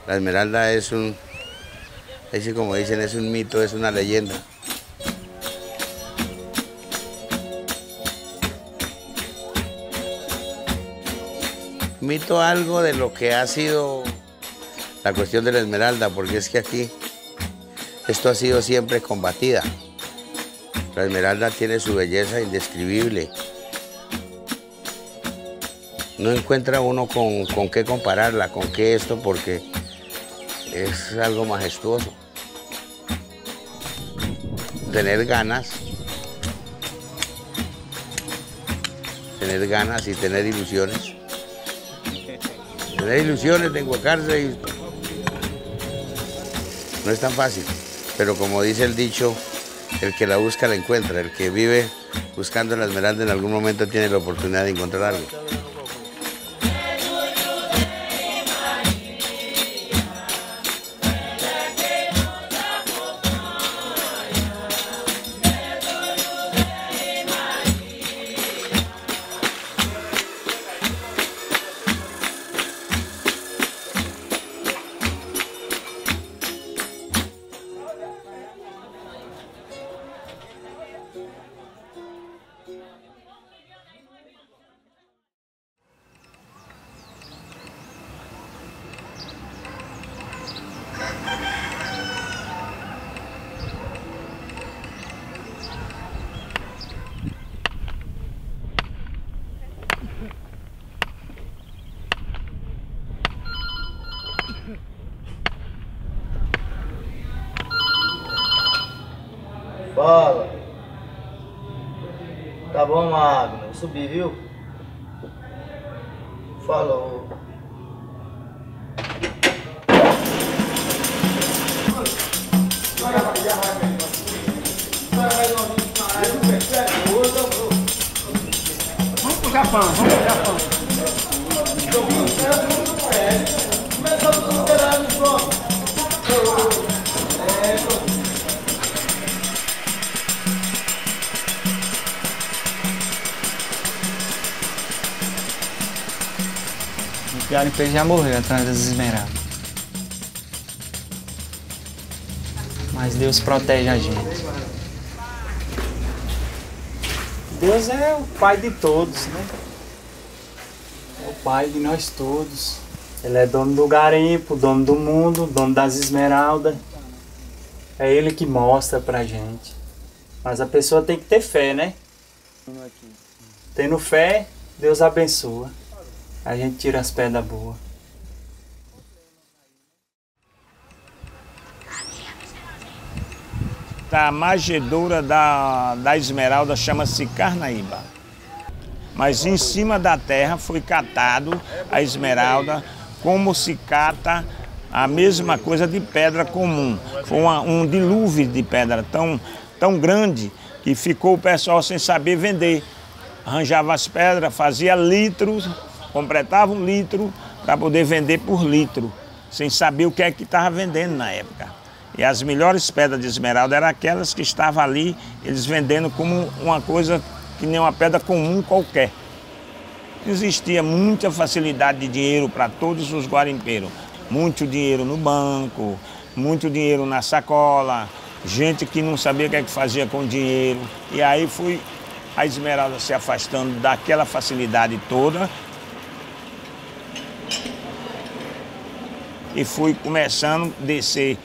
La esmeralda es como dicen, es un mito, es una leyenda. Mito algo de lo que ha sido la cuestión de la esmeralda, porque es que aquí esto ha sido siempre combatida. La esmeralda tiene su belleza indescribible. No encuentra uno con qué compararla, con qué esto, porque es algo majestuoso. Tener ganas y tener ilusiones. Tener ilusiones de enguacarse y no es tan fácil, pero como dice el dicho, el que la busca la encuentra, el que vive buscando la esmeralda en algún momento tiene la oportunidad de encontrar algo. Fala. Tá bom, Magno. Eu subi, viu? Falou. Vamos pro Japão, vamos pro Japão. O garimpeiro já morreu atrás das esmeraldas. Mas Deus protege a gente. Deus é o Pai de todos, né? É o Pai de nós todos. Ele é dono do garimpo, dono do mundo, dono das esmeraldas. É Ele que mostra pra gente. Mas a pessoa tem que ter fé, né? Tendo fé, Deus abençoa. A gente tira as pedras boas. A manjedoura da esmeralda chama-se Carnaíba. Mas em cima da terra foi catado a esmeralda como se cata a mesma coisa de pedra comum. Foi um dilúvio de pedra tão grande que ficou o pessoal sem saber vender. Arranjava as pedras, fazia litros, completava um litro para poder vender por litro, sem saber o que é que estava vendendo na época. E as melhores pedras de esmeralda eram aquelas que estavam ali, eles vendendo como uma coisa que nem uma pedra comum qualquer. Existia muita facilidade de dinheiro para todos os garimpeiros. Muito dinheiro no banco, muito dinheiro na sacola, gente que não sabia o que é que fazia com o dinheiro. E aí foi a esmeralda se afastando daquela facilidade toda e fui começando a descer.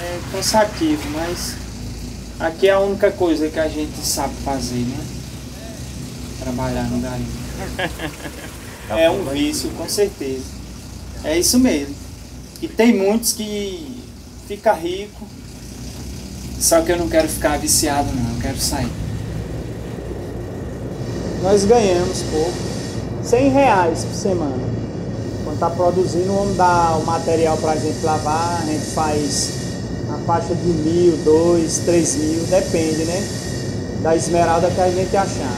É cansativo, mas aqui é a única coisa que a gente sabe fazer, né? Trabalhar no garimpo. É um vício, com certeza. É isso mesmo. E tem muitos que ficam ricos, só que eu não quero ficar viciado não, eu quero sair. Nós ganhamos pouco, R$100 por semana. Quando está produzindo, vamos dar o material para a gente lavar, a gente faz a faixa de 1.000, 2.000, 3.000, depende, né? Da esmeralda que a gente achar.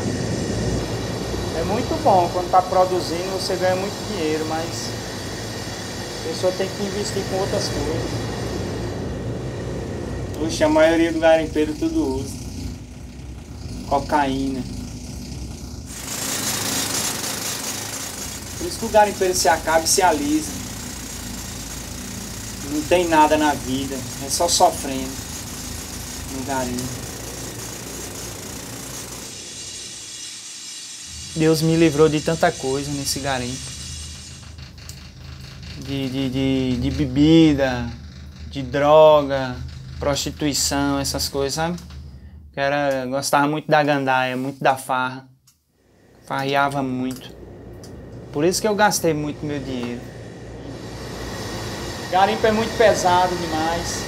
É muito bom, quando está produzindo você ganha muito dinheiro, mas a pessoa tem que investir com outras coisas. Puxa, a maioria do garimpeiro tudo usa cocaína. Por isso que o garimpeiro se acaba e se alisa. Não tem nada na vida, é só sofrendo no garimpo. Deus me livrou de tanta coisa nesse garimpo. De bebida, de droga, prostituição, essas coisas, sabe? Gostava muito da gandaia, muito da farra. Farreava muito. Por isso que eu gastei muito meu dinheiro. Garimpo é muito pesado demais.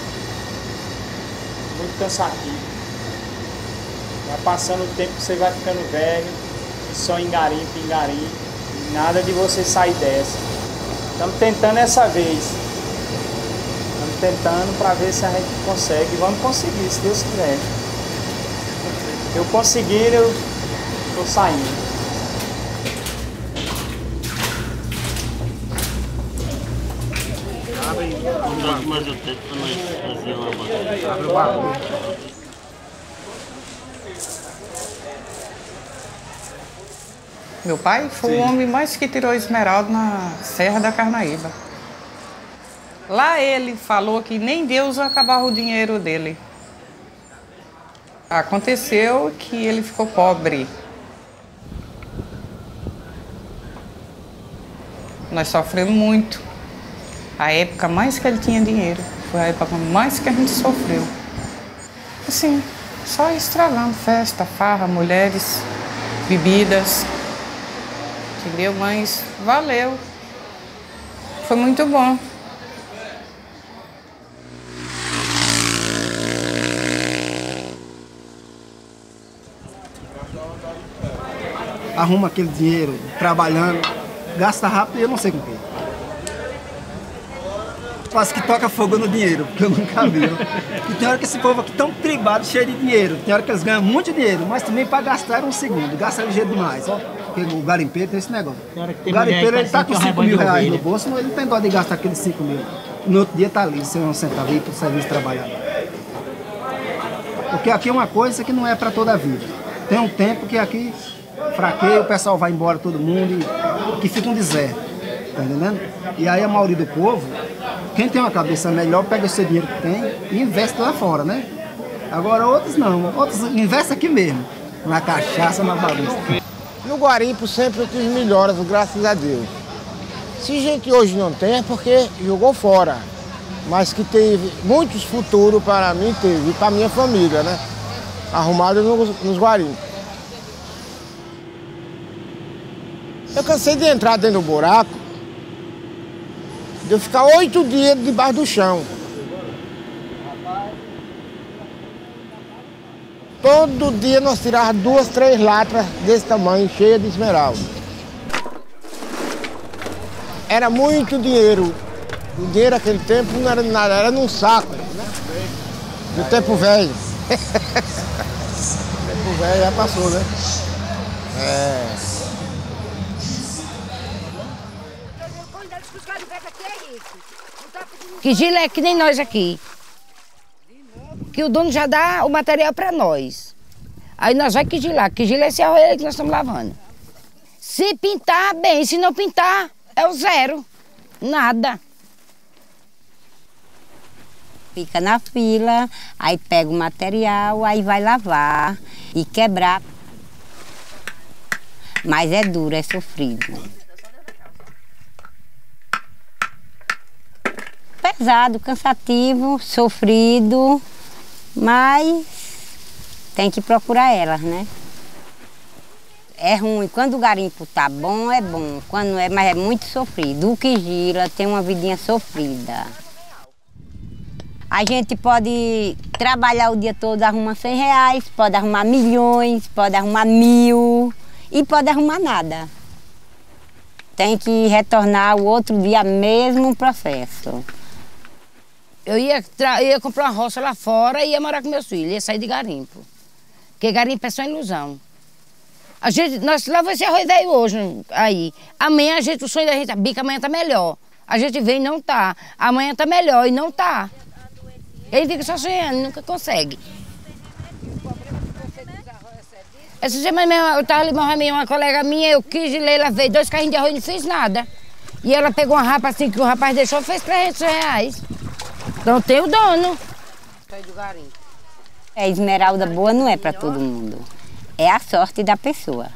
Muito cansativo. Vai passando o tempo, você vai ficando velho. Só em garimpo. Nada de você sair dessa. Estamos tentando essa vez. Estamos tentando para ver se a gente consegue. E vamos conseguir, se Deus quiser. Se eu conseguir, eu estou saindo. Mais o tempo para nós fazer uma abre o barco. Meu pai foi o homem mais que tirou esmeralda na Serra da Carnaíba. Lá ele falou que nem Deus acabava o dinheiro dele. Aconteceu que ele ficou pobre. Nós sofremos muito. A época mais que ele tinha dinheiro, foi a época mais que a gente sofreu. Assim, só estragando festa, farra, mulheres, bebidas. Entendeu? Mas valeu. Foi muito bom. Arruma aquele dinheiro trabalhando, gasta rápido e eu não sei com quem. Quase que toca fogo no dinheiro, porque eu nunca vi. E tem hora que esse povo aqui tão privado, cheio de dinheiro. Tem hora que eles ganham muito dinheiro, mas também para gastar um segundo. Gasta ligeiro demais, ó. Porque o garimpeiro tem esse negócio. O garimpeiro ele tá com 5 mil reais no bolso, mas ele não tem dó de gastar aqueles 5 mil. No outro dia tá ali, sem um centavo para o serviço trabalhar. Porque aqui é uma coisa que não é para toda a vida. Tem um tempo que aqui fraqueia, o pessoal vai embora todo mundo e que fica um deserto. Tá entendendo? E aí a maioria do povo, quem tem uma cabeça melhor, pega esse dinheiro que tem e investe lá fora, né? Agora outros não, outros investem aqui mesmo, na cachaça, na bagunça. No garimpo sempre eu tive melhoras, graças a Deus. Se gente hoje não tem é porque jogou fora, mas que teve muitos futuros para mim, teve, e para minha família, né? Arrumado nos garimpos. Eu cansei de entrar dentro do buraco, de eu ficar 8 dias debaixo do chão. Todo dia nós tirávamos 2, 3 latras desse tamanho, cheias de esmeralda. Era muito dinheiro. O dinheiro naquele tempo não era nada, era num saco. Do tempo velho. O tempo velho já passou, né? Que gila é que nem nós aqui. Que o dono já dá o material para nós. Aí nós vamos quigilar. Quigilar é esse arroio que nós estamos lavando. Se pintar, bem. Se não pintar, é o zero. Nada. Fica na fila, aí pega o material, aí vai lavar e quebrar. Mas é duro, é sofrido. Pesado, cansativo, sofrido, mas tem que procurar elas, né? É ruim, quando o garimpo tá bom, é bom, quando não é, mas é muito sofrido. O que gira tem uma vidinha sofrida. A gente pode trabalhar o dia todo, arrumar 100 reais, pode arrumar milhões, pode arrumar 1000 e pode arrumar nada. Tem que retornar o outro dia mesmo processo. Eu ia comprar uma roça lá fora e ia morar com meus filhos, ia sair de garimpo. Porque garimpo é só ilusão. Nós lá vai ser arroz velho hoje, aí. Amanhã o sonho da gente, a bica amanhã tá melhor. A gente vem e não tá. Amanhã tá melhor e não tá. Ele fica só sonhando, nunca consegue. Essa semana mesmo, eu tava ali morrendo, uma colega minha, eu quis ir ler, ela veio 2 carrinhos de arroz e não fiz nada. E ela pegou uma rapa assim que o rapaz deixou e fez R$300. Então tem o dono. A esmeralda boa não é para todo mundo. É a sorte da pessoa.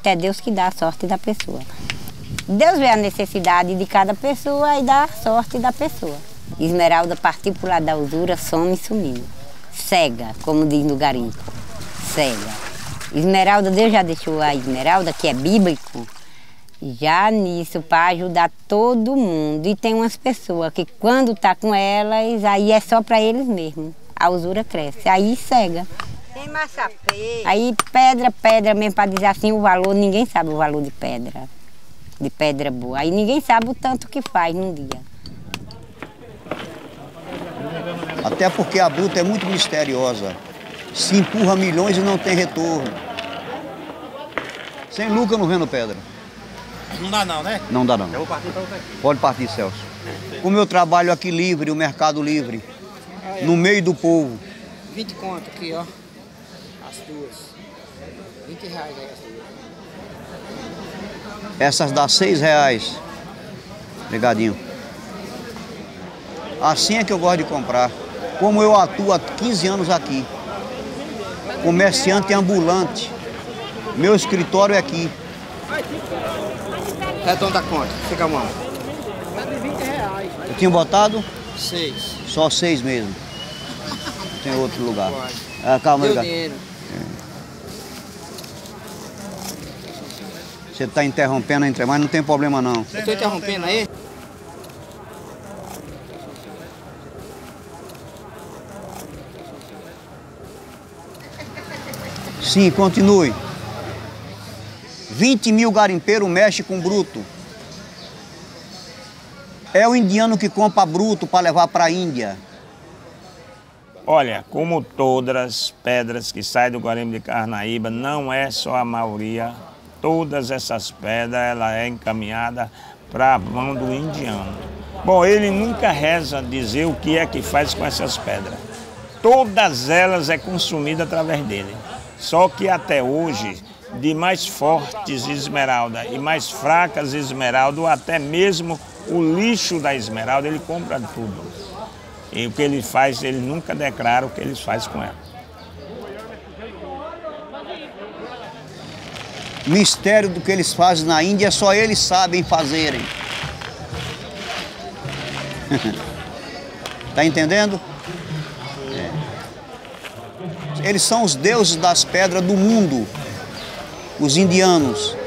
É Deus que dá a sorte da pessoa. Deus vê a necessidade de cada pessoa e dá a sorte da pessoa. Esmeralda partiu para o lado da usura, some sumindo. Cega, como diz no garimpo. Cega. Esmeralda, Deus já deixou a esmeralda, que é bíblico, já nisso, para ajudar todo mundo. E tem umas pessoas que quando tá com elas, aí é só para eles mesmos. A usura cresce, aí cega. Tem maçapê. Aí pedra mesmo, para dizer assim o valor, ninguém sabe o valor de pedra boa. Aí ninguém sabe o tanto que faz num dia. Até porque a bruta é muito misteriosa. Se empurra milhões e não tem retorno. Sem lucro eu não vendo pedra. Não dá não, né? Não dá não. Eu vou partir para você. Pode partir, Celso. Como eu trabalho aqui livre, o mercado livre, no meio do povo. 20 conto aqui, ó. As duas. R$20 aí as duas. Essas dá R$6. Obrigadinho. Assim é que eu gosto de comprar. Como eu atuo há 15 anos aqui. Comerciante ambulante. Meu escritório é aqui. Redondo da conta, fica a mão. Eu tinha botado? 6. Só 6 mesmo. Tem outro lugar. Ah, calma, Deu aí. dinheiro. Você está interrompendo entre, mas não tem problema não. Eu estou interrompendo aí? Sim, continue. 20 mil garimpeiros mexem com bruto. É o indiano que compra bruto para levar para a Índia. Olha, como todas as pedras que saem do garimpo de Carnaíba, não é só a maioria. Todas essas pedras, ela é encaminhada para a mão do indiano. Bom, ele nunca reza dizer o que é que faz com essas pedras. Todas elas é consumida através dele. Só que até hoje, de mais fortes esmeralda e mais fracas esmeralda, ou até mesmo o lixo da esmeralda, ele compra tudo. E o que ele faz, ele nunca declara o que ele faz com ela. Mistério do que eles fazem na Índia, só eles sabem fazerem. Tá entendendo? É. Eles são os deuses das pedras do mundo, os indianos.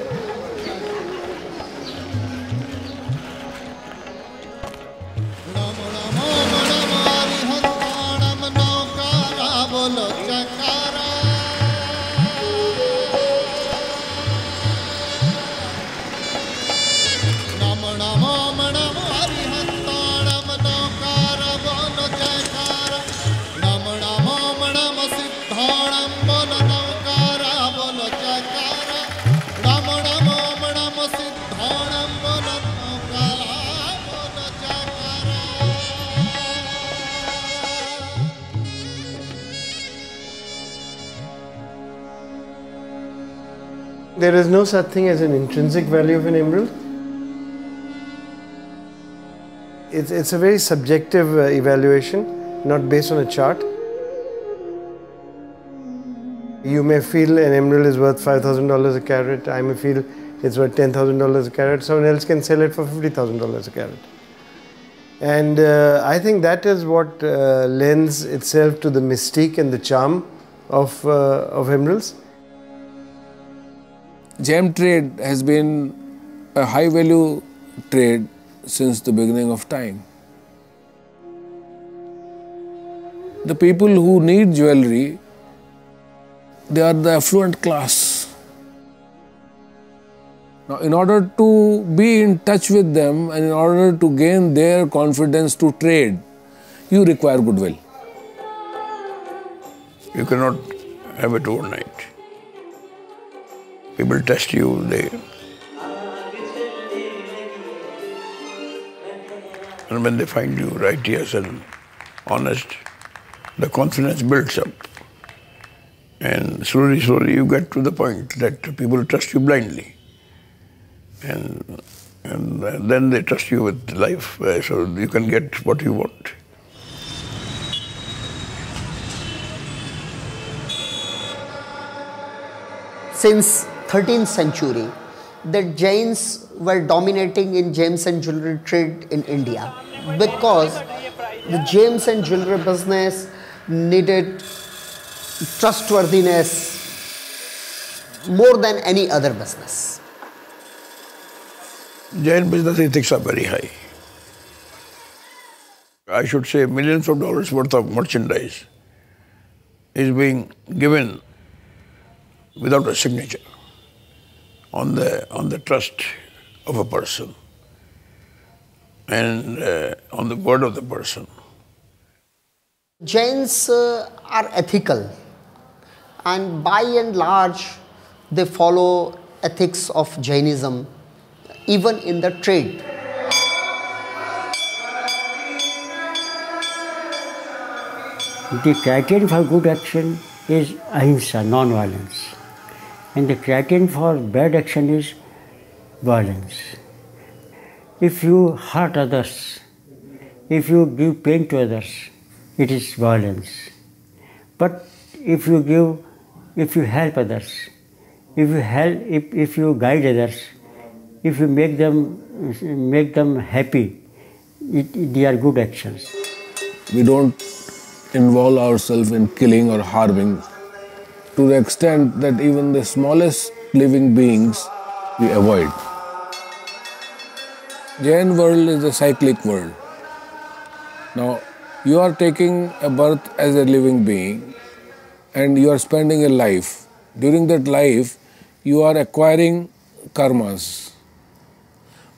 There is no such thing as an intrinsic value of an emerald. It's a very subjective evaluation, not based on a chart. You may feel an emerald is worth $5,000 a carat. I may feel it's worth $10,000 a carat. Someone else can sell it for $50,000 a carat. And I think that is what lends itself to the mystique and the charm of emeralds. Gem trade has been a high value trade since the beginning of time. The people who need jewelry, they are the affluent class. Now, in order to be in touch with them and in order to gain their confidence to trade, you require goodwill. You cannot have it overnight. People test you, and when they find you righteous and honest, the confidence builds up. And slowly, slowly you get to the point that people trust you blindly. And then they trust you with life, so you can get what you want. Since 13th century, the Jains were dominating in gems and jewelry trade in India because the gems and jewelry business needed trustworthiness more than any other business. Jain business ethics are very high. I should say millions of dollars worth of merchandise is being given without a signature on the trust of a person and on the word of the person. Jains are ethical, and by and large they follow ethics of Jainism even in the trade. The criterion for good action is ahimsa, non-violence, and the criterion for bad action is violence. If you hurt others, if you give pain to others, it is violence. But if you help others, if you guide others, if you make them happy, they are good actions. We don't involve ourselves in killing or harming to the extent that even the smallest living beings we avoid. Jain world is a cyclic world. Now, you are taking a birth as a living being and you are spending a life. During that life, you are acquiring karmas.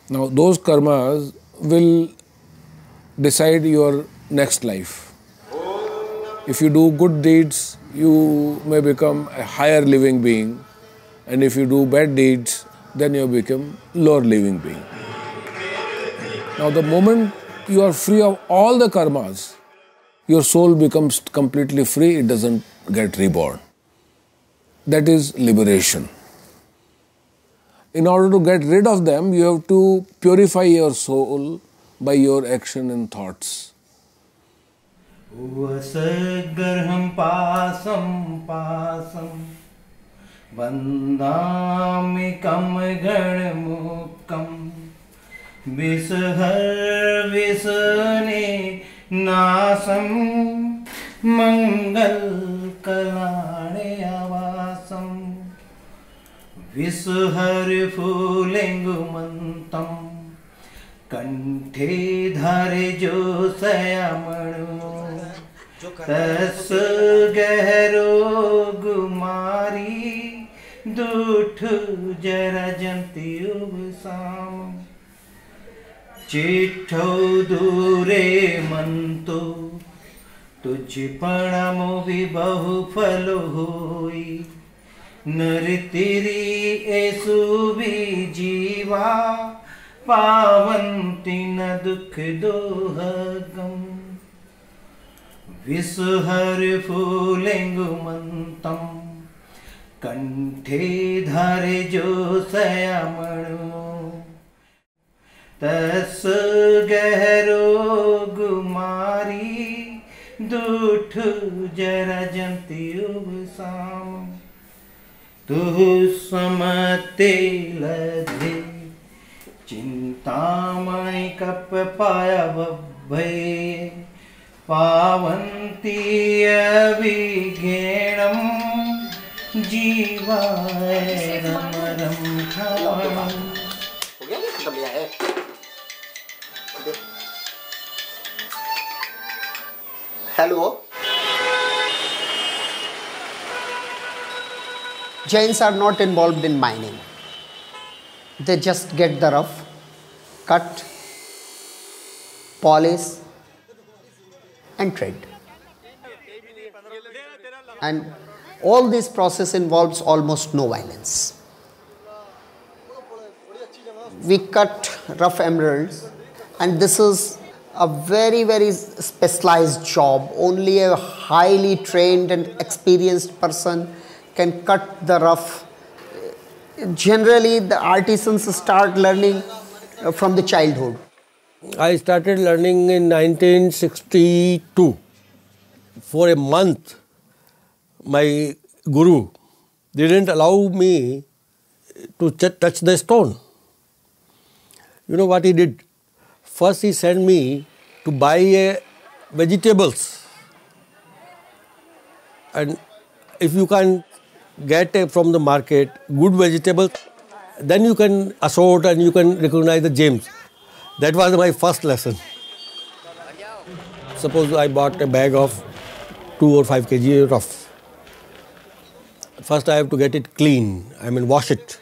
Now, those karmas will decide your next life. If you do good deeds, you may become a higher living being, and if you do bad deeds, then you become lower living being. Now, the moment you are free of all the karmas, your soul becomes completely free, it doesn't get reborn. That is liberation. In order to get rid of them, you have to purify your soul by your action and thoughts. Vasagraham pasam pasam Vandami kam gadmukam Vishar visane nasam Mangal kalane avasam Vishar phulengumantam Kanthe dhare jo sayamanu Tas gehro gumari Duthu jara janti ubsam Chitho dure manto Tuj panamo vibahu phalo hoi Naritiri esu bhi jiva Pavanti na dukh dohagam Vishar phulengumantam Kanthe dhare jo sayamanu Tas gehro gumari Duthu jara janti ubsam Tu samate ladhe Chintamani kap paya vabbhe Pavanti avighenam Jivaya ramaram khavam Hello. Jains are not involved in mining. They just get the rough, cut, polish and trade. And all this process involves almost no violence. We cut rough emeralds, and this is a very, very specialized job. Only a highly trained and experienced person can cut the rough. Generally, the artisans start learning from the childhood. I started learning in 1962. For a month, my guru didn't allow me to touch the stone. You know what he did? First he sent me to buy vegetables. And if you can get from the market good vegetables, then you can assort and you can recognize the gems. That was my first lesson. Suppose I bought a bag of 2 or 5 kg rough. First I have to get it clean, wash it.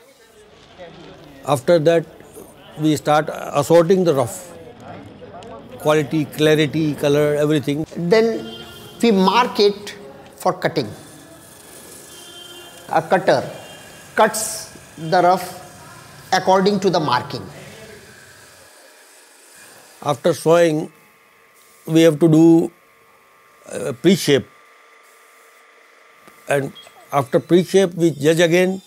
After that, we start assorting the rough. Quality, clarity, color, everything. Then we mark it for cutting. A cutter cuts the rough according to the marking. After sewing, we have to do pre-shape. And after pre-shape, we judge again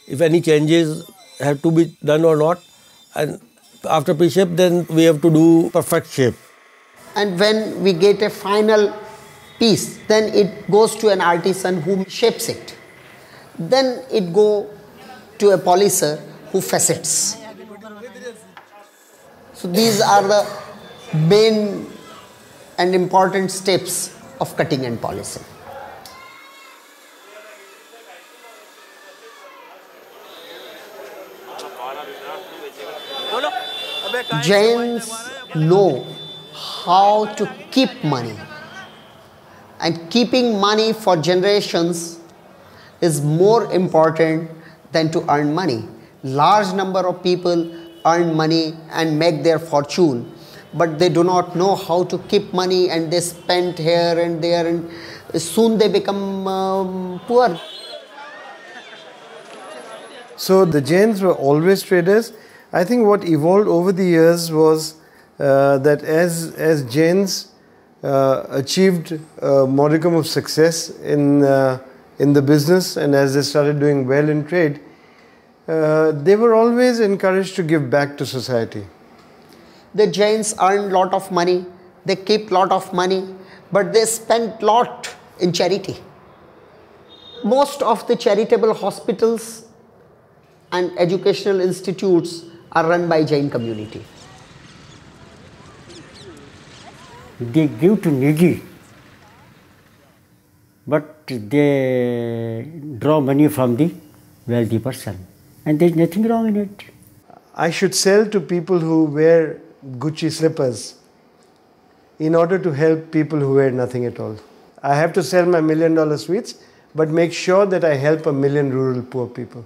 if any changes have to be done or not. And after pre-shape, then we have to do perfect shape. And when we get a final piece, then it goes to an artisan who shapes it. Then it goes to a polisher who facets. So these are the main and important steps of cutting and polishing. Jains know how to keep money, and keeping money for generations is more important than to earn money. Large number of people earn money and make their fortune, but they do not know how to keep money, and they spend here and there, and soon they become poor. So the Jains were always traders. I think what evolved over the years was that as Jains achieved a modicum of success in the business, and as they started doing well in trade, they were always encouraged to give back to society. The Jains earn lot of money, they keep lot of money, but they spend lot in charity. Most of the charitable hospitals and educational institutes are run by Jain community. They give to needy, but they draw money from the wealthy person, and there is nothing wrong in it. I should sell to people who wear Gucci slippers in order to help people who wear nothing at all. I have to sell my $1 million sweets, but make sure that I help 1 million rural poor people.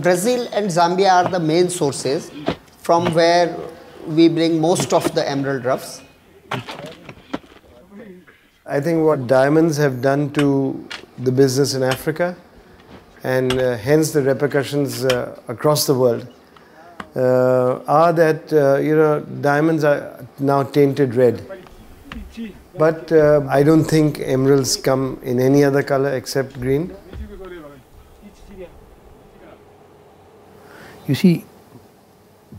Brazil and Zambia are the main sources from where we bring most of the emerald roughs. I think what diamonds have done to the business in Africa, and hence the repercussions across the world, are that diamonds are now tainted red. But I don't think emeralds come in any other color except green. You see,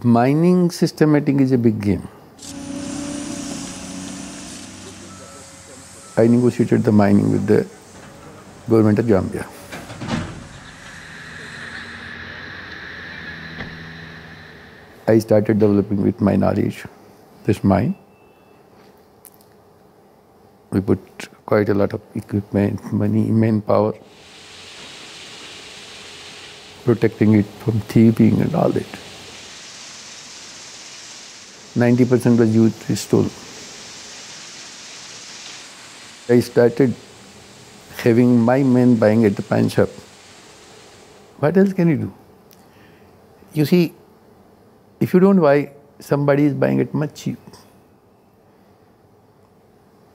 mining systematic is a big game. I negotiated the mining with the government of Zambia. I started developing with my knowledge this mine. We put quite a lot of equipment, money, manpower, protecting it from thieving and all that. 90% was used to stole. I started having my men buying at the pawn shop. What else can you do? You see, if you don't buy, somebody is buying it much cheap.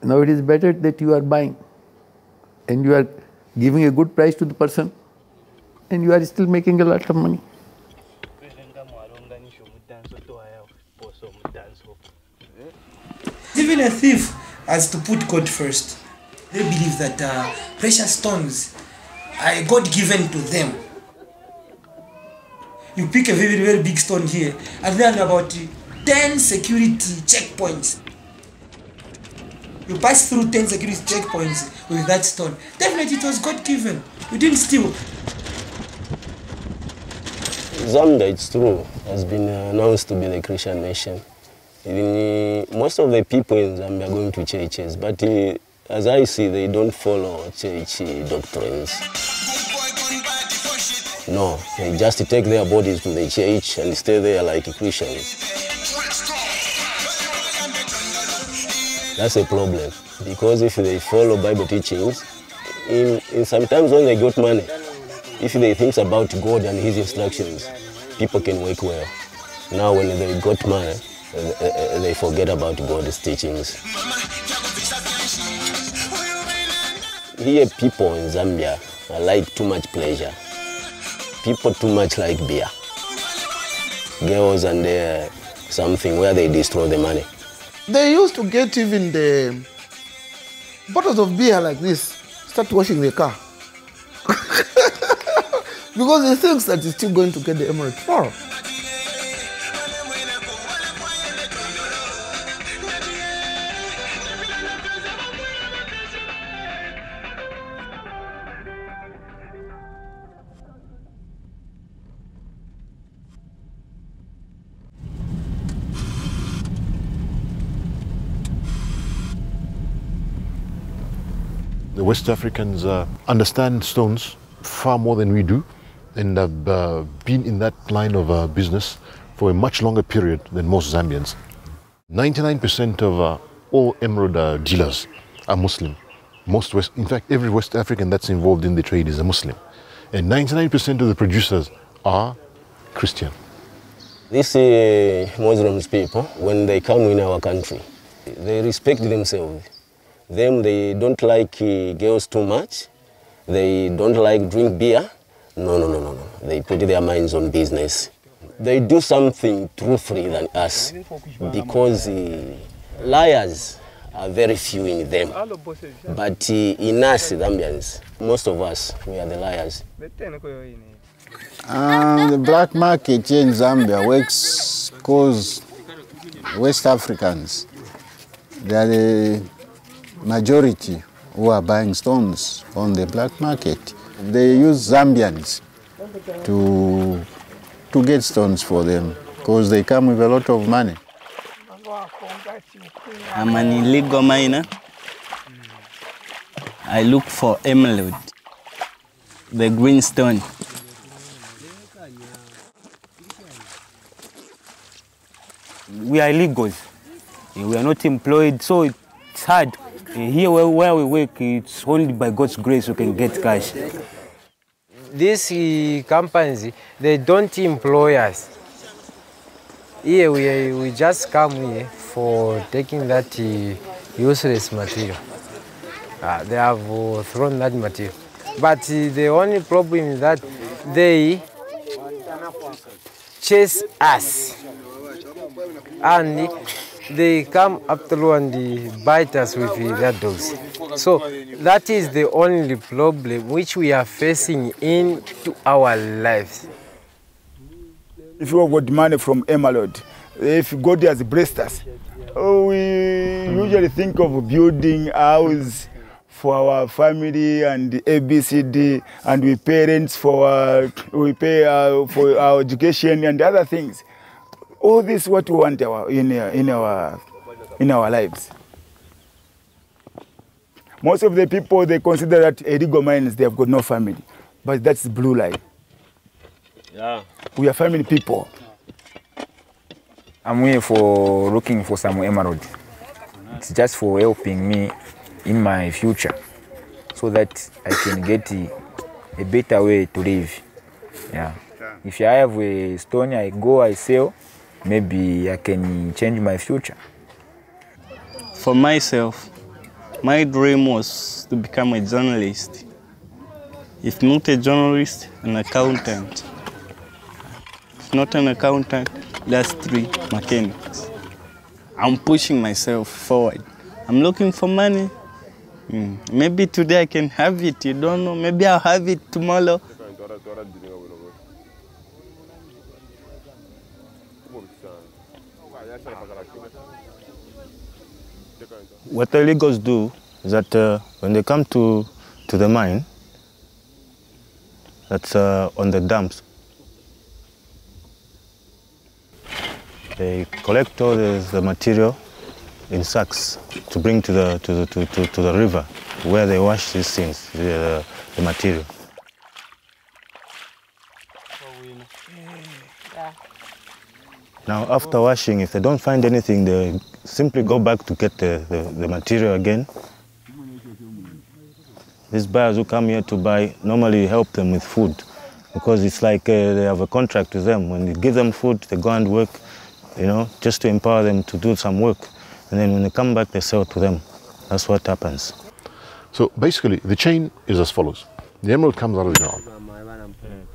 Now it is better that you are buying and you are giving a good price to the person, and you are still making a lot of money. Even a thief has to put God first. They believe that precious stones are God given to them. You pick a very, very big stone here, and then about 10 security checkpoints. You pass through 10 security checkpoints with that stone. Definitely it was God given. You didn't steal. Zambia, it's true, has been announced to be the Christian nation. Most of the people in Zambia are going to churches, but as I see, they don't follow church doctrines. No, they just take their bodies to the church and stay there like Christians. That's a problem, because if they follow Bible teachings, in sometimes when they got money, if they think about God and His instructions, people can work well. Now when they got money, they forget about God's teachings. Here people in Zambia like too much pleasure. People too much like beer. Girls and something where they destroy the money. They used to get even the bottles of beer like this, start washing the car. Because he thinks that he's still going to get the emerald tomorrow. The West Africans understand stones far more than we do, and have been in that line of business for a much longer period than most Zambians. 99% of all emerald dealers are Muslim. In fact, every West African that's involved in the trade is a Muslim. And 99% of the producers are Christian. These Muslim people, when they come in our country, they respect themselves. They don't like girls too much. They don't like drink beer. No. They put their minds on business. They do something truthfully than us, because liars are very few in them. But in us, Zambians, most of us, we are the liars. The black market here in Zambia works because West Africans, they are the majority who are buying stones on the black market. They use Zambians to get stones for them because they come with a lot of money. I'm an illegal miner. I look for emerald, the green stone. We are illegals. We are not employed, so it's hard. Here where we work, it's only by God's grace we can get cash. These companies, they don't employ us. Here we just come here for taking that useless material. They have thrown that material. But the only problem is that they chase us. And they come after and bite us with their dogs. So that is the only problem which we are facing into our lives. If you got money from emerald, if God has blessed us, we usually think of building a house for our family and ABCD, and we pay rents for we pay for our education and other things. All this is what we want in our lives. Most of the people, they consider that illegal mines, they have got no family, but that's blue lie. Yeah. We are family people. I'm here for looking for some emerald. It's just for helping me in my future, so that I can get a better way to live. Yeah. If I have a stone, I go, I sell. Maybe I can change my future. For myself, my dream was to become a journalist. If not a journalist, an accountant. If not an accountant, that's 3 mechanics. I'm pushing myself forward. I'm looking for money. Maybe today I can have it, you don't know. Maybe I'll have it tomorrow. What the illegals do is that when they come to the mine, that's on the dumps, they collect all the material in sacks to bring to the river where they wash these things, the material. Now, after washing, if they don't find anything, they simply go back to get the material again. These buyers who come here to buy normally help them with food because it's like they have a contract with them. When you give them food, they go and work, you know, just to empower them to do some work. And then when they come back, they sell to them. That's what happens. So basically, the chain is as follows. The emerald comes out of the ground.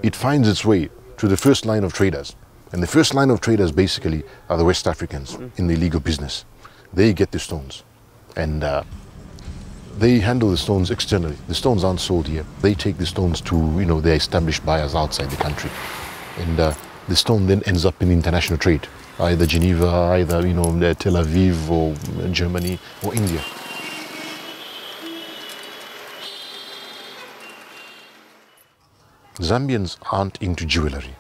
It finds its way to the first line of traders. And the first line of traders basically are the West Africans in the illegal business. They get the stones and they handle the stones externally. The stones aren't sold here. They take the stones to, you know, their established buyers outside the country. And the stone then ends up in international trade, either Geneva, either, you know, Tel Aviv or Germany or India. Zambians aren't into jewelry.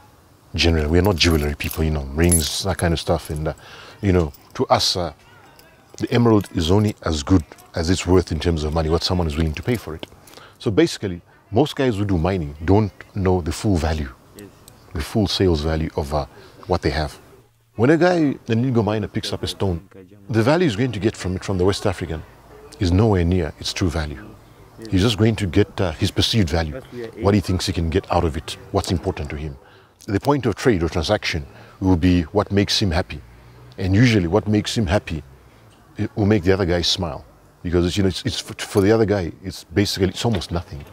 Generally, we're not jewelry people, you know, rings, that kind of stuff. And, you know, to us, the emerald is only as good as it's worth in terms of money, what someone is willing to pay for it. So basically, most guys who do mining don't know the full value, the full sales value of what they have. When a guy, an illegal miner, picks up a stone, the value he's going to get from it from the West African is nowhere near its true value. He's just going to get his perceived value, what he thinks he can get out of it, what's important to him. The point of trade or transaction will be what makes him happy. And usually what makes him happy, it will make the other guy smile. Because it's, you know, it's for the other guy, it's basically, it's almost nothing.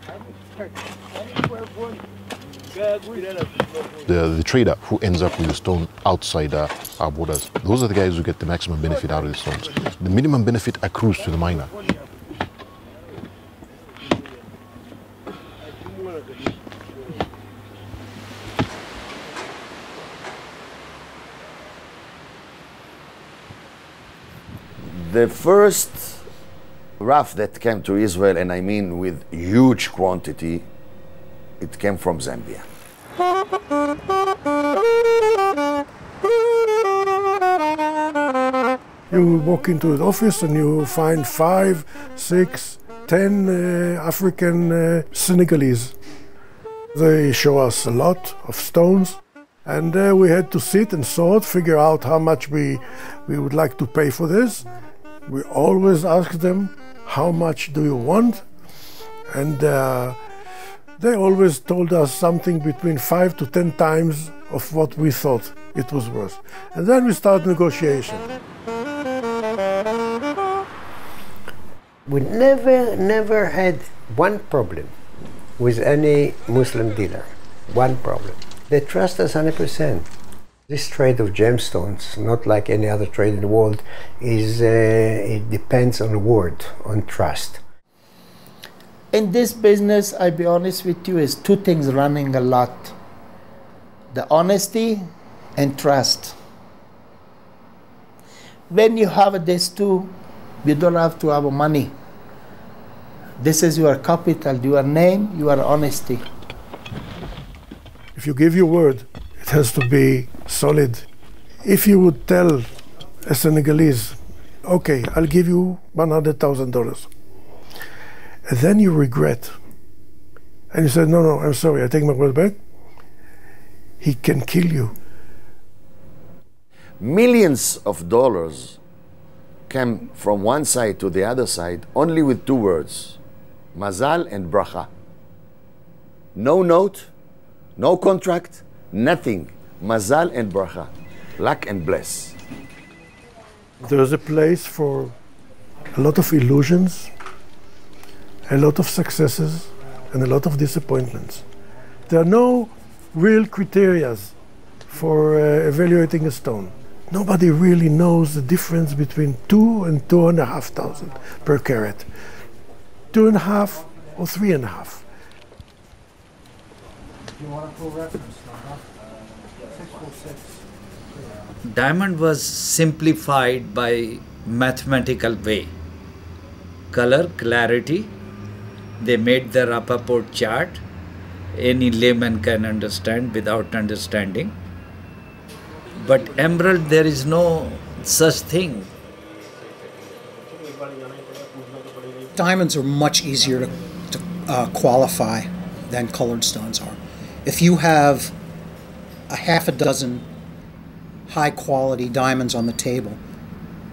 The trader who ends up with the stone outside our borders, those are the guys who get the maximum benefit out of the stones. The minimum benefit accrues to the miner. The first rough that came to Israel, and I mean with huge quantity, it came from Zambia. You walk into the office and you find 5, 6, 10 African Senegalese. They show us a lot of stones, and we had to sit and sort, figure out how much we would like to pay for this. We always ask them, how much do you want? And they always told us something between 5 to 10 times of what we thought it was worth. And then we start negotiation. We never had one problem with any Muslim dealer. One problem. They trust us 100%. This trade of gemstones, not like any other trade in the world, is it depends on word, on trust. In this business, I'll be honest with you, is 2 things running a lot. The honesty and trust. When you have these 2, you don't have to have money. This is your capital, your name, your honesty. If you give your word, it has to be solid. If you would tell a Senegalese, okay, I'll give you $100,000, and then you regret, and you say, no, I'm sorry, I take my word back, he can kill you. Millions of dollars came from one side to the other side only with 2 words, mazal and bracha. No note, no contract, nothing. Mazal and bracha, luck and bless. There's a place for a lot of illusions, a lot of successes, and a lot of disappointments. There are no real criteria for evaluating a stone. Nobody really knows the difference between 2 and 2,500 per carat. 2.5 or 3.5. Diamond was simplified by mathematical way. Color, clarity, they made the Rappaport chart. Any layman can understand without understanding. But emerald, there is no such thing. Diamonds are much easier to qualify than colored stones are. If you have a half a dozen high-quality diamonds on the table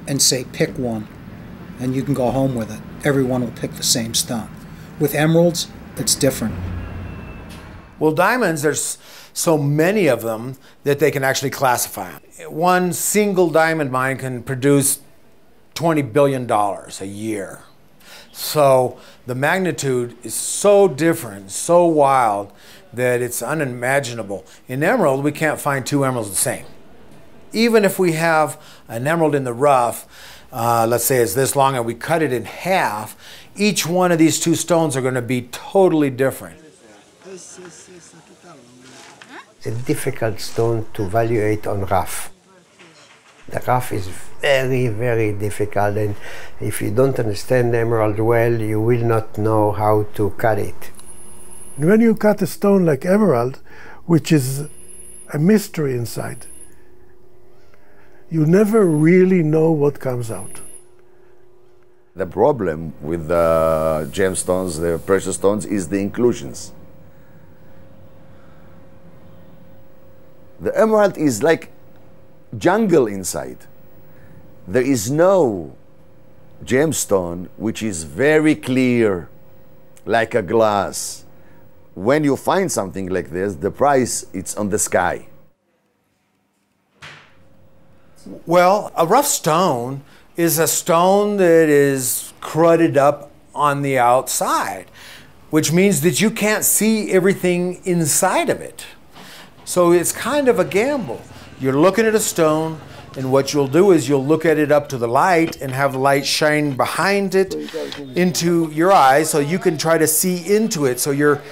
and say, pick one, and you can go home with it, everyone will pick the same stone. With emeralds, it's different. Well, diamonds, there's so many of them that they can actually classify them. One single diamond mine can produce $20 billion a year. So the magnitude is so different, so wild, that it's unimaginable. In emerald, we can't find two emeralds the same. Even if we have an emerald in the rough, let's say it's this long and we cut it in half, each one of these two stones are going to be totally different. It's a difficult stone to evaluate on rough. The rough is very, very difficult, and if you don't understand emerald well, you will not know how to cut it. When you cut a stone like emerald, which is a mystery inside, you never really know what comes out. The problem with the gemstones, the precious stones, is the inclusions. The emerald is like jungle inside. There is no gemstone which is very clear, like a glass. When you find something like this, the price, it's on the sky. Well, a rough stone is a stone that is crudded up on the outside, which means that you can't see everything inside of it. So it's kind of a gamble. You're looking at a stone, and what you'll do is you'll look at it up to the light and have the light shine behind it into your eyes so you can try to see into it. So you're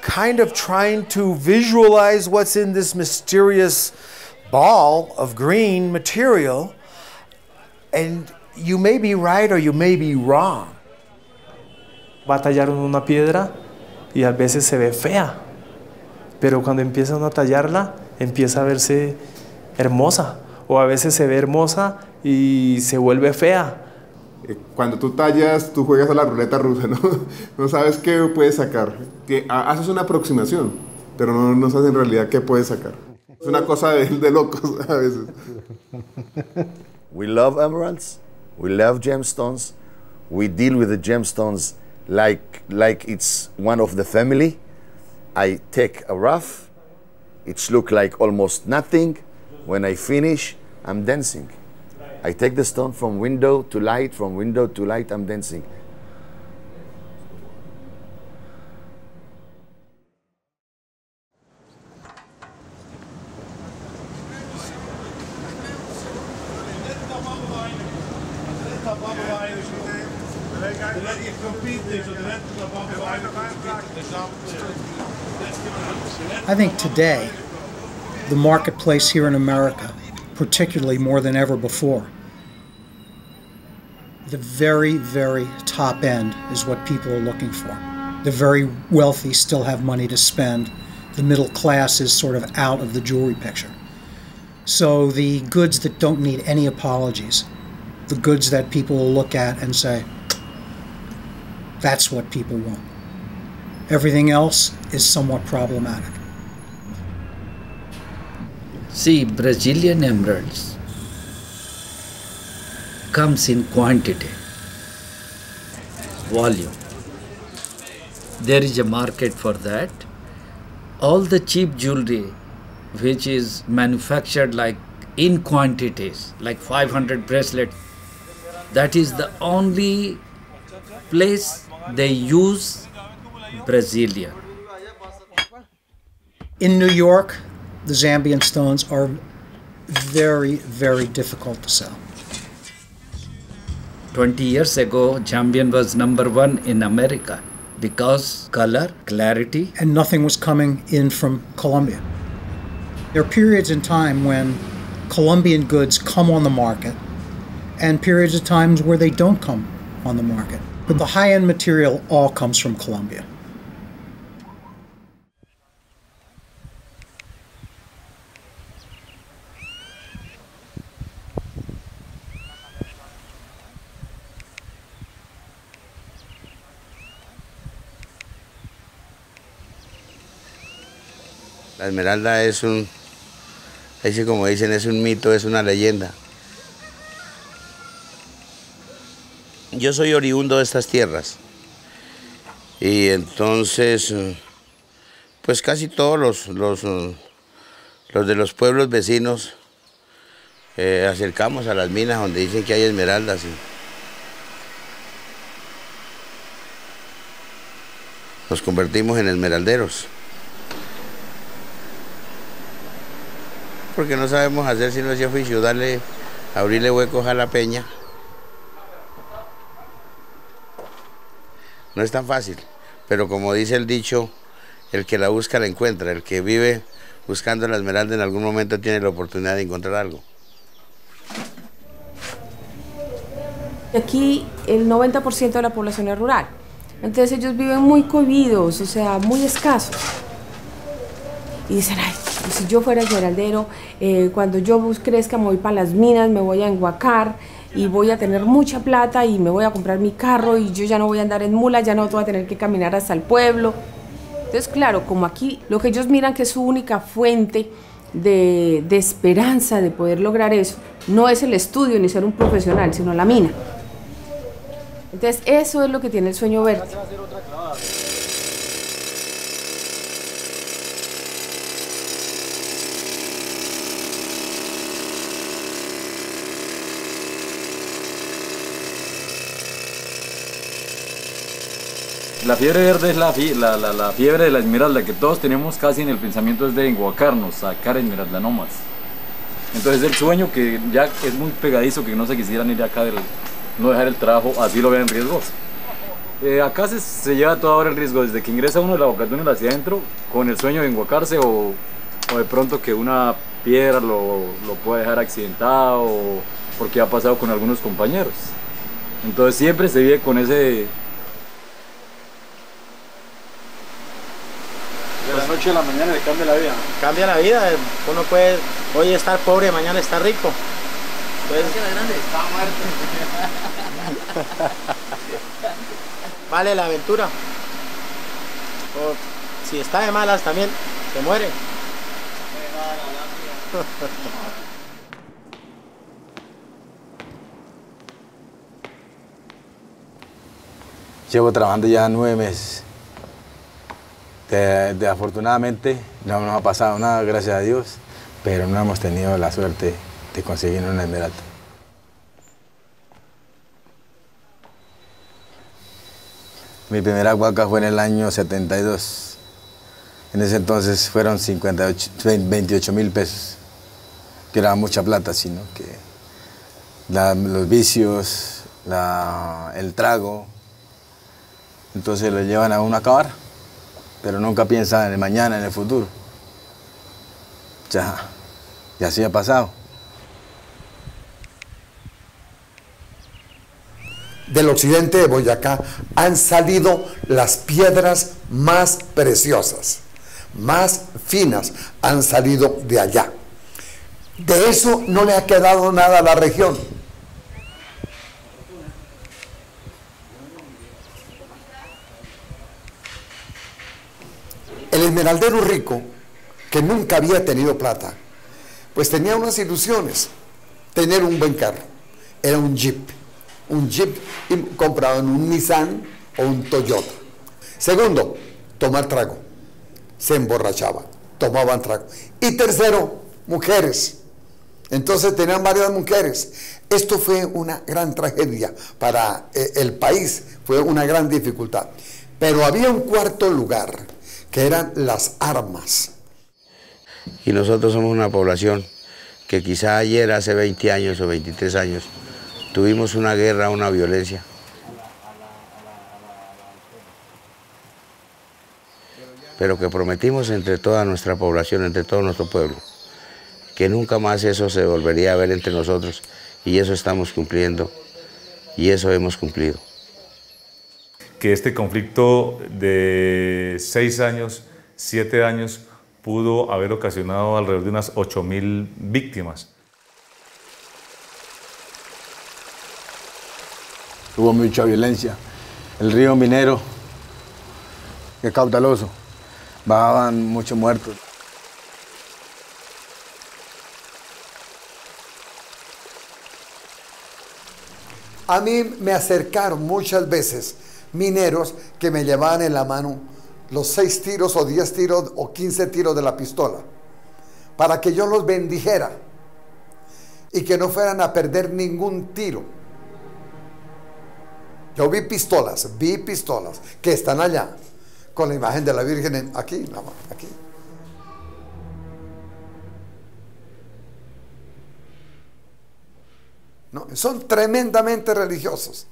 kind of trying to visualize what's in this mysterious ball of green material, and you may be right or you may be wrong. Batallaron una piedra y a veces se ve fea, pero cuando empiezan a tallarla empieza a verse hermosa, o a veces se ve hermosa y se vuelve fea. Cuando tú tallas, tú juegas a la ruleta rusa, ¿no? No sabes qué puedes sacar. Haces una aproximación, pero no sabes en realidad qué puedes sacar. Es una cosa de locos a veces. We love emeralds, we love gemstones, we deal with the gemstones like it's one of the family. I take a rough, it looks like almost nothing. When I finish, I'm dancing. I take the stone from window to light, from window to light, I'm dancing. I think today, the marketplace here in America, particularly more than ever before, the very, very top end is what people are looking for. The very wealthy still have money to spend. The middle class is sort of out of the jewelry picture. So the goods that don't need any apologies, the goods that people will look at and say, that's what people want. Everything else is somewhat problematic. See, Brazilian emeralds comes in quantity, volume. There is a market for that. All the cheap jewelry which is manufactured like in quantities, like 500 bracelets, that is the only place they use Brazilian. In New York, the Zambian stones are very, very difficult to sell. 20 years ago, Zambian was #1 in America because color, clarity. And nothing was coming in from Colombia. There are periods in time when Colombian goods come on the market and periods of times where they don't come on the market. But the high-end material all comes from Colombia. La esmeralda es como dicen, es un mito, es una leyenda. Yo soy oriundo de estas tierras y entonces, pues casi todos los de los pueblos vecinos acercamos a las minas donde dicen que hay esmeraldas. Nos convertimos en esmeralderos. Porque no sabemos hacer sino ese oficio, abrirle huecos a la peña. No es tan fácil, pero como dice el dicho, el que la busca la encuentra, el que vive buscando la esmeralda en algún momento tiene la oportunidad de encontrar algo. Aquí el 90% de la población es rural, entonces ellos viven muy cohibidos, o sea, muy escasos. Y dicen, ay, pues si yo fuera esmeraldero, cuando yo crezca me voy para las minas, me voy a enguacar y voy a tener mucha plata y me voy a comprar mi carro y yo ya no voy a andar en mula, ya no voy a tener que caminar hasta el pueblo. Entonces, claro, como aquí lo que ellos miran que es su única fuente de esperanza de poder lograr eso, no es el estudio ni ser un profesional, sino la mina. Entonces, eso es lo que tiene el sueño verde. La fiebre verde es la fiebre de la esmeralda, que todos tenemos casi en el pensamiento es de enguacarnos, sacar esmeralda no más. Entonces el sueño que ya es muy pegadizo, que no se quisieran ir acá, no dejar el trabajo, así lo vean riesgoso. Acá se lleva toda hora el riesgo, desde que ingresa uno de la boca túnel hacia adentro, con el sueño de enguacarse o de pronto que una piedra lo puede dejar accidentado, porque ha pasado con algunos compañeros. Entonces siempre se vive con ese... De la noche a la mañana le cambia la vida. Cambia la vida, uno puede hoy estar pobre, mañana estar rico. Entonces, está muerto. Vale la aventura. O si está de malas también, se muere. Llevo trabajando ya 9 meses. Afortunadamente no nos ha pasado nada, gracias a Dios, pero no hemos tenido la suerte de conseguir una esmeralda. Mi primera huaca fue en el año 72. En ese entonces fueron 28.000 pesos, que era mucha plata, sino que los vicios, el trago, entonces lo llevan a uno a acabar. Pero nunca piensa en el mañana, en el futuro. Y así ha pasado. Del occidente de Boyacá han salido las piedras más preciosas, más finas, han salido de allá. De eso no le ha quedado nada a la región. El esmeraldero rico, que nunca había tenido plata, pues tenía unas ilusiones, tener un buen carro. Era un Jeep comprado en un Nissan o un Toyota. Segundo, tomar trago. Se emborrachaba, tomaban trago. Y tercero, mujeres. Entonces tenían varias mujeres. Esto fue una gran tragedia para el país, fue una gran dificultad. Pero había un cuarto lugar, que eran las armas. Y nosotros somos una población que quizá ayer, hace 20 años o 23 años, tuvimos una guerra, una violencia. Pero que prometimos entre toda nuestra población, entre todo nuestro pueblo, que nunca más eso se volvería a ver entre nosotros, y eso estamos cumpliendo, y eso hemos cumplido. Que este conflicto de 6 años, 7 años, pudo haber ocasionado alrededor de unas 8.000 víctimas. Hubo mucha violencia. El río Minero, que es caudaloso, bajaban muchos muertos. A mí me acercaron muchas veces mineros que me llevaban en la mano los 6 tiros o 10 tiros o 15 tiros de la pistola para que yo los bendijera y que no fueran a perder ningún tiro. Yo vi pistolas que están allá con la imagen de la Virgen aquí, aquí. No, son tremendamente religiosos.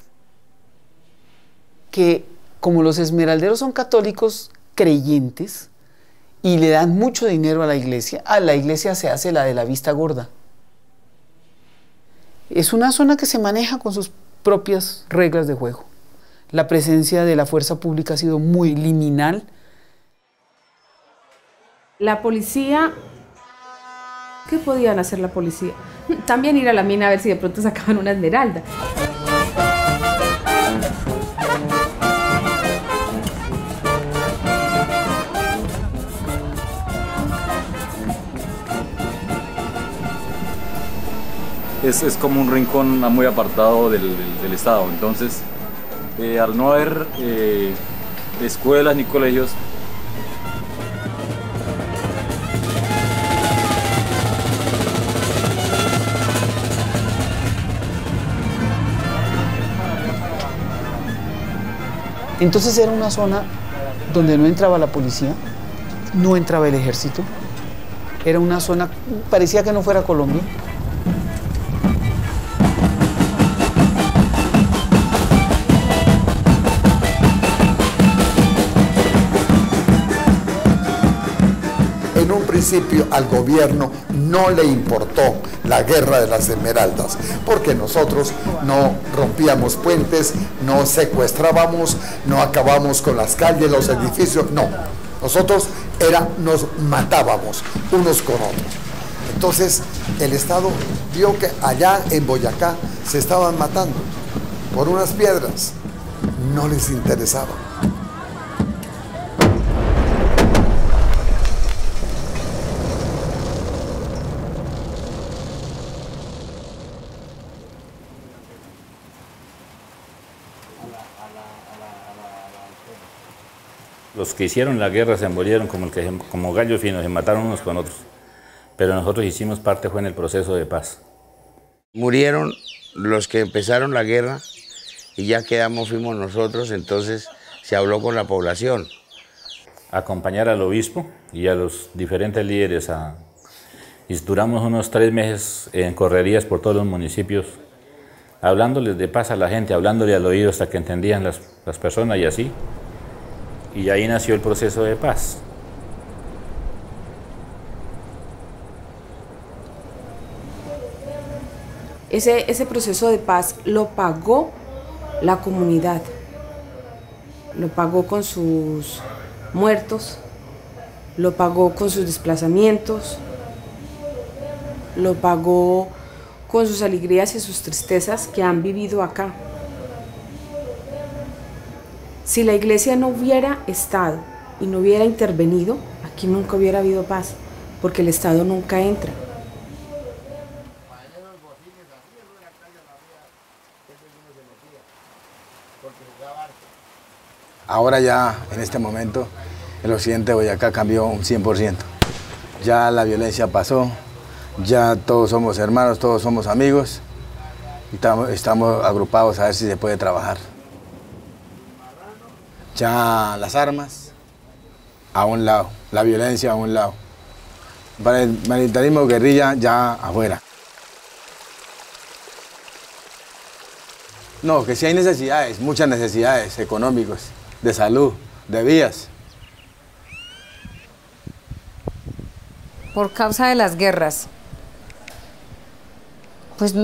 Que como los esmeralderos son católicos creyentes y le dan mucho dinero a la iglesia se hace la de la vista gorda. Es una zona que se maneja con sus propias reglas de juego. La presencia de la fuerza pública ha sido muy liminal. La policía, ¿qué podían hacer la policía? También ir a la mina a ver si de pronto sacaban una esmeralda. Es como un rincón muy apartado del Estado. Entonces, al no haber escuelas ni colegios, entonces era una zona donde no entraba la policía, no entraba el ejército, era una zona, parecía que no fuera Colombia. En un principio al gobierno no le importó la guerra de las esmeraldas, porque nosotros no rompíamos puentes, no secuestrábamos, no acabamos con las calles, los edificios, no. Nosotros nos matábamos unos con otros. Entonces el Estado vio que allá en Boyacá se estaban matando por unas piedras, no les interesaba. Los que hicieron la guerra se murieron como gallos finos, se mataron unos con otros. Pero nosotros hicimos parte, fue en el proceso de paz. Murieron los que empezaron la guerra y ya quedamos, fuimos nosotros, entonces se habló con la población. Acompañar al obispo y a los diferentes líderes. Y duramos unos 3 meses en correrías por todos los municipios, hablándoles de paz a la gente, hablándole al oído hasta que entendían las personas y así. Y ahí nació el proceso de paz. Ese proceso de paz lo pagó la comunidad, lo pagó con sus muertos, lo pagó con sus desplazamientos, lo pagó con sus alegrías y sus tristezas que han vivido acá. Si la iglesia no hubiera estado y no hubiera intervenido, aquí nunca hubiera habido paz, porque el Estado nunca entra. Ahora ya, en este momento, el occidente de Boyacá cambió un 100%. Ya la violencia pasó, ya todos somos hermanos, todos somos amigos, y estamos agrupados a ver si se puede trabajar. ya las armas a un lado, la violencia a un lado. Para el militarismo guerrilla ya afuera. No, que sí hay necesidades, muchas necesidades económicas, de salud, de vías. Por causa de las guerras. Pues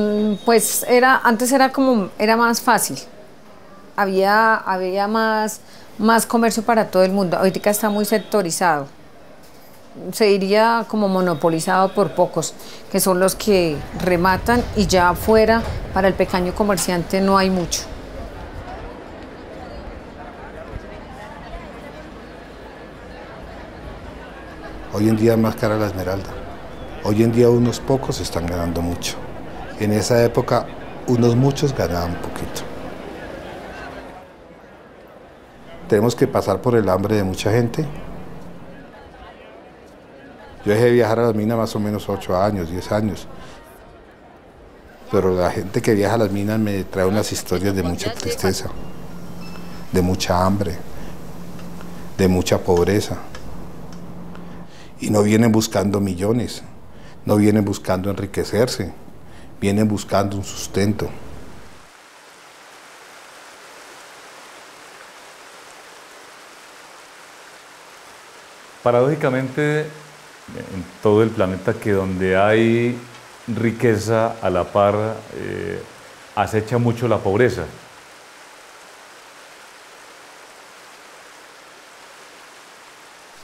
antes era más fácil. Había más comercio para todo el mundo. Ahorita está muy sectorizado. Se diría como monopolizado por pocos, que son los que rematan, y ya afuera para el pequeño comerciante no hay mucho. Hoy en día es más cara la esmeralda. Hoy en día unos pocos están ganando mucho. En esa época unos muchos ganaban poquito. Tenemos que pasar por el hambre de mucha gente. Yo dejé de viajar a las minas más o menos 8 años, 10 años. Pero la gente que viaja a las minas me trae unas historias de mucha tristeza, de mucha hambre, de mucha pobreza. Y no vienen buscando millones, no vienen buscando enriquecerse, vienen buscando un sustento. Paradójicamente, en todo el planeta, que donde hay riqueza a la par, acecha mucho la pobreza.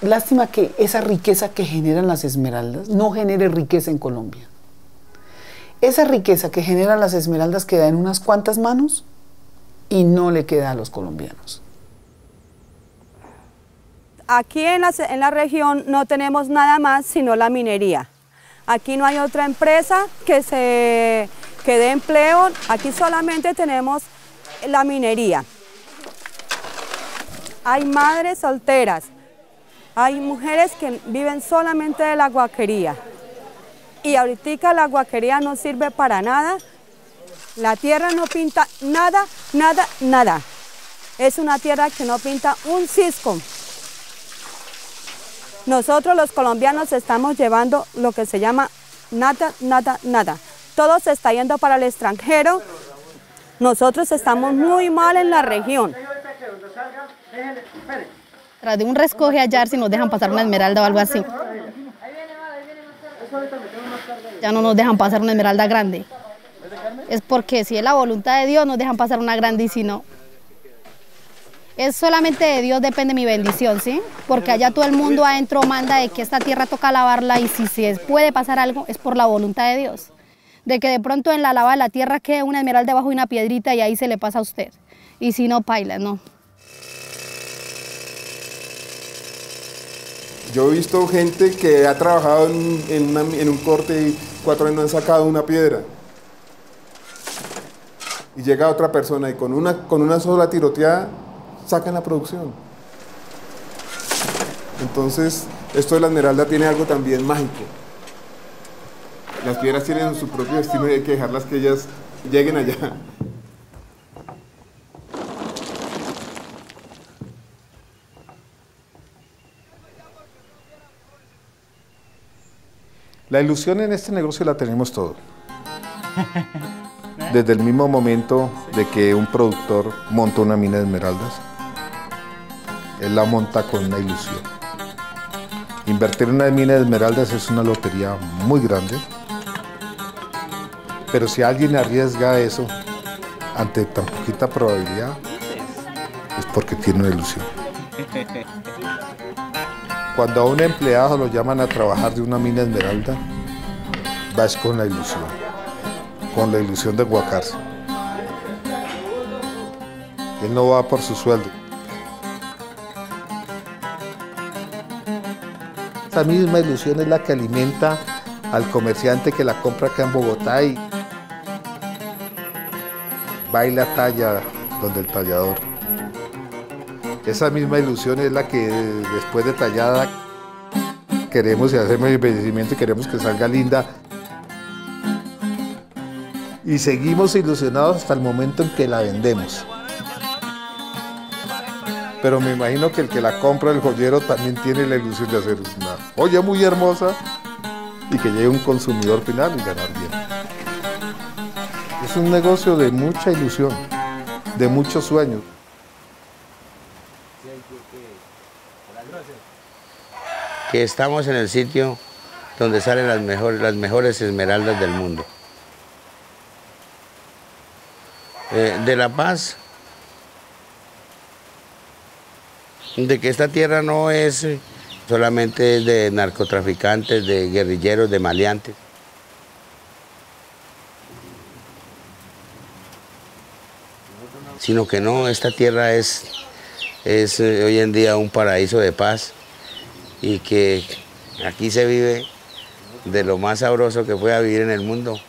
Lástima que esa riqueza que generan las esmeraldas no genere riqueza en Colombia. Esa riqueza que generan las esmeraldas queda en unas cuantas manos y no le queda a los colombianos. Aquí en la región no tenemos nada más sino la minería. Aquí no hay otra empresa que dé empleo, aquí solamente tenemos la minería. Hay madres solteras, hay mujeres que viven solamente de la guaquería. Y ahorita la guaquería no sirve para nada, la tierra no pinta nada, nada, nada. Es una tierra que no pinta un cisco. Nosotros los colombianos estamos llevando lo que se llama nada, nada, nada. Todo se está yendo para el extranjero. Nosotros estamos muy mal en la región. Tras de un recoge hallar si nos dejan pasar una esmeralda o algo así. Ya no nos dejan pasar una esmeralda grande. Es porque si es la voluntad de Dios nos dejan pasar una grande y si no. Es solamente de Dios depende mi bendición, ¿sí? Porque allá todo el mundo adentro manda de que esta tierra toca lavarla y si se puede pasar algo es por la voluntad de Dios. De que de pronto en la lava de la tierra quede una esmeralda debajo de una piedrita y ahí se le pasa a usted. Y si no, paila, no. Yo he visto gente que ha trabajado en un corte y 4 años no han sacado una piedra. Y llega otra persona y con una sola tiroteada sacan la producción. Entonces, esto de la esmeralda tiene algo también mágico. Las piedras tienen su propio destino y hay que dejarlas que ellas lleguen allá. La ilusión en este negocio la tenemos todo. Desde el mismo momento de que un productor monta una mina de esmeraldas, él la monta con una ilusión. Invertir en una mina de esmeraldas es una lotería muy grande, pero si alguien arriesga eso ante tan poquita probabilidad, es porque tiene una ilusión. Cuando a un empleado lo llaman a trabajar de una mina de esmeralda, vas con la ilusión de guacarse. Él no va por su sueldo. Esa misma ilusión es la que alimenta al comerciante que la compra acá en Bogotá y va y la talla donde el tallador. Esa misma ilusión es la que después de tallada queremos y hacemos el embellecimiento y queremos que salga linda. Y seguimos ilusionados hasta el momento en que la vendemos. pero me imagino que el que la compra, el joyero, también tiene la ilusión de hacer una joya muy hermosa y que llegue un consumidor final y ganar bien. Es un negocio de mucha ilusión, de muchos sueños. Que estamos en el sitio donde salen las mejores esmeraldas del mundo. De La Paz, de que esta tierra no es solamente de narcotraficantes, de guerrilleros, de maleantes. Sino que no, esta tierra es hoy en día un paraíso de paz y que aquí se vive de lo más sabroso que pueda vivir en el mundo.